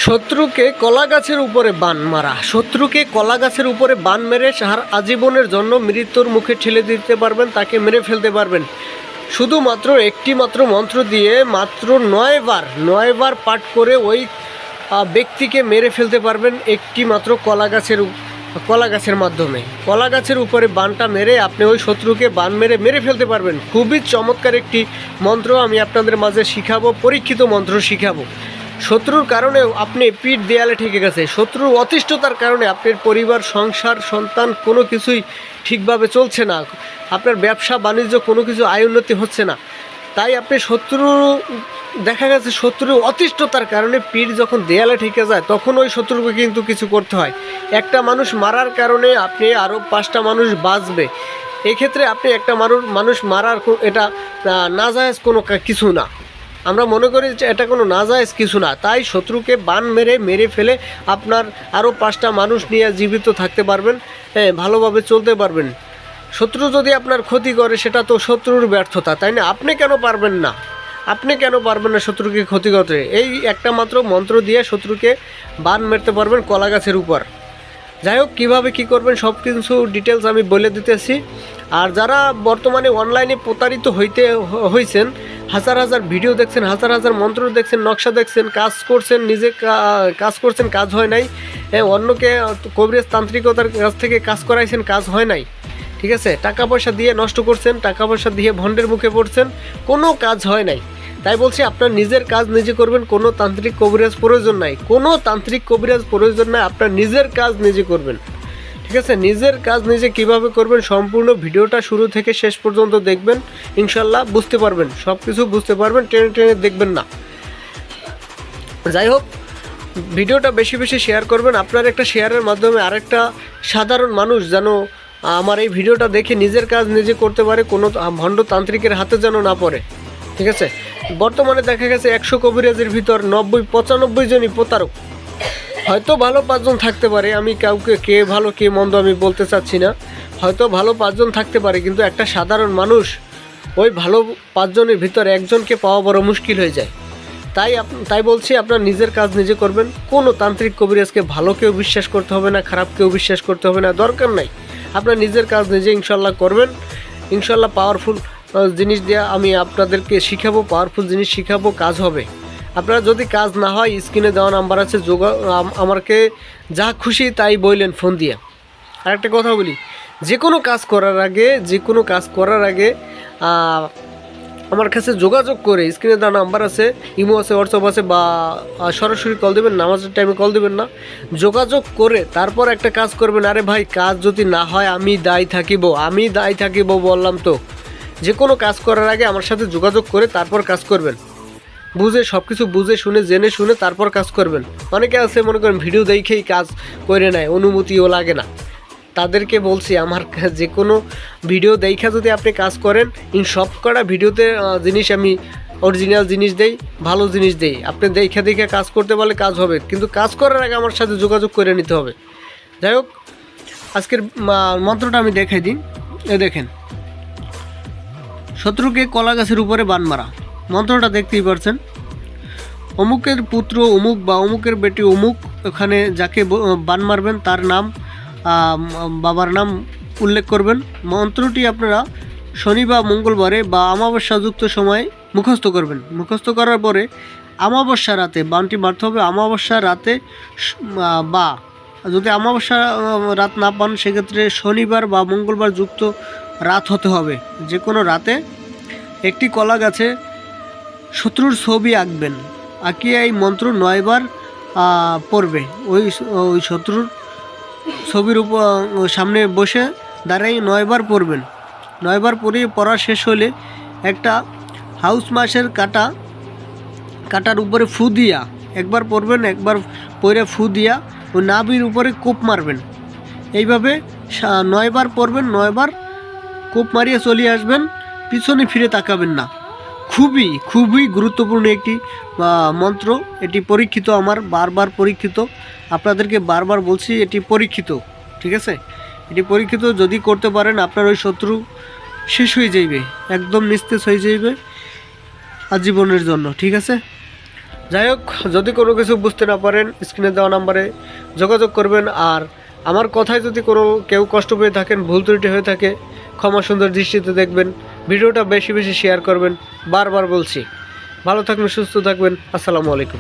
শত্রুকে কলা গাছের উপরে বান মারা। শত্রুকে কলা গাছের উপরে বান মেরে সারা আজীবনের জন্য মৃত্যুর মুখে ঠেলে দিতে পারবেন, তাকে মেরে ফেলতে পারবেন শুধুমাত্র একটি মাত্র মন্ত্র দিয়ে। মাত্র 9 বার পাঠ করে ওই ব্যক্তিকে মেরে ফেলতে পারবেন একটি মাত্র কলা গাছের মাধ্যমে। কলা গাছের উপরে বানটা মেরে আপনি ওই শত্রুকে বান মেরে ফেলতে পারবেন। খুবই চমৎকার একটি মন্ত্র আমি আপনাদের মাঝে শিখাবো, পরীক্ষিত মন্ত্র শিখাবো। শত্রুর কারণে আপনি পিঠ দেয়ালে ঠেকে গেছে, শত্রুর অতিষ্ঠতার কারণে আপনার পরিবার, সংসার, সন্তান কোনো কিছুই ঠিকভাবে চলছে না, আপনার ব্যবসা বাণিজ্য কোনো কিছু আয় উন্নতি হচ্ছে না। তাই আপনি দেখা গেছে শত্রুর অতিষ্ঠতার কারণে পিঠ যখন দেয়ালে ঠেকে যায় তখন ওই শত্রুকে কিন্তু কিছু করতে হয়। একটা মানুষ মারার কারণে আপনি আরও 5টা মানুষ বাঁচবে। এক্ষেত্রে আপনি একটা মানুষ মারার এটা নাজায়েজ কোনো কিছু না। আমরা মনে করি যে এটা কোনো নাজায়েজ কিছু না। তাই শত্রুকে বান মেরে ফেলে আপনার আরও 5টা মানুষ নিয়ে জীবিত থাকতে পারবেন, ভালোভাবে চলতে পারবেন। শত্রু যদি আপনার ক্ষতি করে সেটা তো শত্রুর ব্যর্থতা, তাই না? আপনি কেন পারবেন না শত্রুকে ক্ষতি করতে? এই একটা মাত্র মন্ত্র দিয়ে শত্রুকে বান মেরতে পারবেন কলা গাছের উপর। যাই হোক, কীভাবে কী করবেন সব কিছু ডিটেলস আমি বলে দিতেছি। আর যারা বর্তমানে অনলাইনে প্রতারিত হয়েছেন, হাজার ভিডিও দেখছেন, হাজার মন্ত্র দেখছেন, নকশা দেখছেন, কাজ করছেন, নিজে কাজ করছেন, কাজ হয় নাই, অন্যকে কবিরাজ তান্ত্রিকতার কাছ থেকে কাজ করাইছেন, কাজ হয় নাই, ঠিক আছে? টাকা পয়সা দিয়ে নষ্ট করছেন, টাকা পয়সা দিয়ে ভণ্ডের মুখে পড়ছেন, কোনো কাজ হয় নাই। তাই বলছি আপনার নিজের কাজ নিজে করবেন, কোনো তান্ত্রিক কবিরাজ প্রয়োজন নাই, আপনার নিজের কাজ নিজে করবেন, ঠিক আছে? নিজের কাজ নিজে কিভাবে করবেন সম্পূর্ণ ভিডিওটা শুরু থেকে শেষ পর্যন্ত দেখবেন, ইনশাল্লাহ বুঝতে পারবেন, সব কিছু বুঝতে পারবেন, টেনে দেখবেন না। যাই হোক, ভিডিওটা বেশি শেয়ার করবেন। আপনার একটা শেয়ারের মাধ্যমে আরেকটা সাধারণ মানুষ যেন আমার এই ভিডিওটা দেখে নিজের কাজ নিজে করতে পারে, কোনো ভণ্ড তান্ত্রিকের হাতে যেন না পড়ে, ঠিক আছে? বর্তমানে দেখা গেছে 100 কবিরাজের ভিতর 90-95 জনই প্রতারক। হয়তো ভালো 5 জন থাকতে পারে, আমি কাউকে কে ভালো কে মন্দ আমি বলতে চাচ্ছি না, হয়তো ভালো 5 জন থাকতে পারে, কিন্তু একটা সাধারণ মানুষ ওই ভালো 5 জনের ভিতর একজনকে পাওয়া বড় মুশকিল হয়ে যায়। তাই বলছি আপনার নিজের কাজ নিজে করবেন। কোনো তান্ত্রিক কবিরাজকে ভালো কেউ বিশ্বাস করতে হবে না, খারাপ কেউ বিশ্বাস করতে হবে না, দরকার নাই। আপনার নিজের কাজ নিজে ইনশাল্লাহ করবেন। ইনশাল্লাহ পাওয়ারফুল জিনিস দিয়ে আমি আপনাদেরকে শিখাবো, পাওয়ারফুল জিনিস শিখাবো, কাজ হবে। আপনারা যদি কাজ না হয় স্ক্রিনে দেওয়া নাম্বার আছে, আমাকে যা খুশি তাই বললেন ফোন দিয়ে। আর একটা কথা বলি, যে কোনো কাজ করার আগে আমার কাছে যোগাযোগ করে, স্ক্রিনে দেওয়া নাম্বার আছে, ইমো আছে, হোয়াটসঅ্যাপ আছে, বা সরাসরি কল দেবেন, নামাজের টাইমে কল দেবেন না, যোগাযোগ করে তারপর একটা কাজ করবেন। আরে ভাই, কাজ যদি না হয় আমি দায়ী থাকিব বললাম তো। যে কোনো কাজ করার আগে আমার সাথে যোগাযোগ করে তারপর কাজ করবেন, সব কিছু বুঝে শুনে জেনে শুনে তারপর কাজ করবেন। অনেকে আছে মনে করেন ভিডিও দেখেই কাজ করে নেয়, অনুমতিও লাগে না। তাদেরকে বলছি, আমার যে কোনো ভিডিও দেখা যদি আপনি কাজ করেন, সব কটা ভিডিওতে জিনিস আমি অরিজিনাল জিনিস দেই, ভালো জিনিস দেই। আপনি দেখে কাজ করতে পারলে কাজ হবে, কিন্তু কাজ করার আগে আমার সাথে যোগাযোগ করে নিতে হবে। যাই হোক, আজকের মন্ত্রটা আমি দেখাই দিই। দেখেন, শত্রুকে কলা গাছের উপরে বান মারা। মন্ত্রটা দেখতেই পারছেন। অমুকের পুত্র অমুক বা অমুকের বেটি অমুক, ওখানে যাকে বান মারবেন তার নাম, বাবার নাম উল্লেখ করবেন। মন্ত্রটি আপনারা শনি বা মঙ্গলবারে বা অমাবস্যাযুক্ত সময় মুখস্থ করবেন। মুখস্থ করার পরে অমাবস্যা রাতে বানটি মারতে হবে। অমাবস্যা রাতে, বা যদি অমাবস্যা রাত না পান সেক্ষেত্রে শনিবার বা মঙ্গলবার যুক্ত রাত হতে হবে। যে কোনো রাতে একটি কলা গাছে শত্রুর ছবি আঁকবেন, আঁকিয়ে এই মন্ত্র 9 বার পড়বে। ওই শত্রুর ছবির উপর সামনে বসে দাঁড়াই 9 বার পড়বেন। 9 বার পড়া শেষ হলে একটা হাউস মাছের কাটার উপরে ফু দিয়া একবার পড়বেন, একবার পরে ফু দিয়া ওই নাভির উপরে কোপ মারবেন। এইভাবে 9 বার পড়বেন, 9 বার কোপ মারিয়ে চলে আসবেন, পিছনে ফিরে তাকাবেন না। খুবই গুরুত্বপূর্ণ একটি মন্ত্র। এটি পরীক্ষিত, আমার বারবার পরীক্ষিত, আপনাদেরকে বারবার বলছি এটি পরীক্ষিত, ঠিক আছে? এটি পরীক্ষিত। যদি করতে পারেন আপনার ওই শত্রু শেষ হয়ে যাইবে, একদম নিস্তেজ হয়ে যাইবে আজীবনের জন্য, ঠিক আছে? যাই হোক, যদি কোনো কিছু বুঝতে না পারেন স্ক্রিনে দেওয়া নাম্বারে যোগাযোগ করবেন। আর আমার কথায় যদি কোনো কেউ কষ্ট পেয়ে থাকেন, ভুল ত্রুটি হয়ে থাকে, ক্ষমা সুন্দর দৃষ্টিতে দেখবেন। ভিডিওটা বেশি বেশি শেয়ার করবেন, বারবার বলছি। ভালো থাকবেন, সুস্থ থাকবেন। আসসালামু আলাইকুম।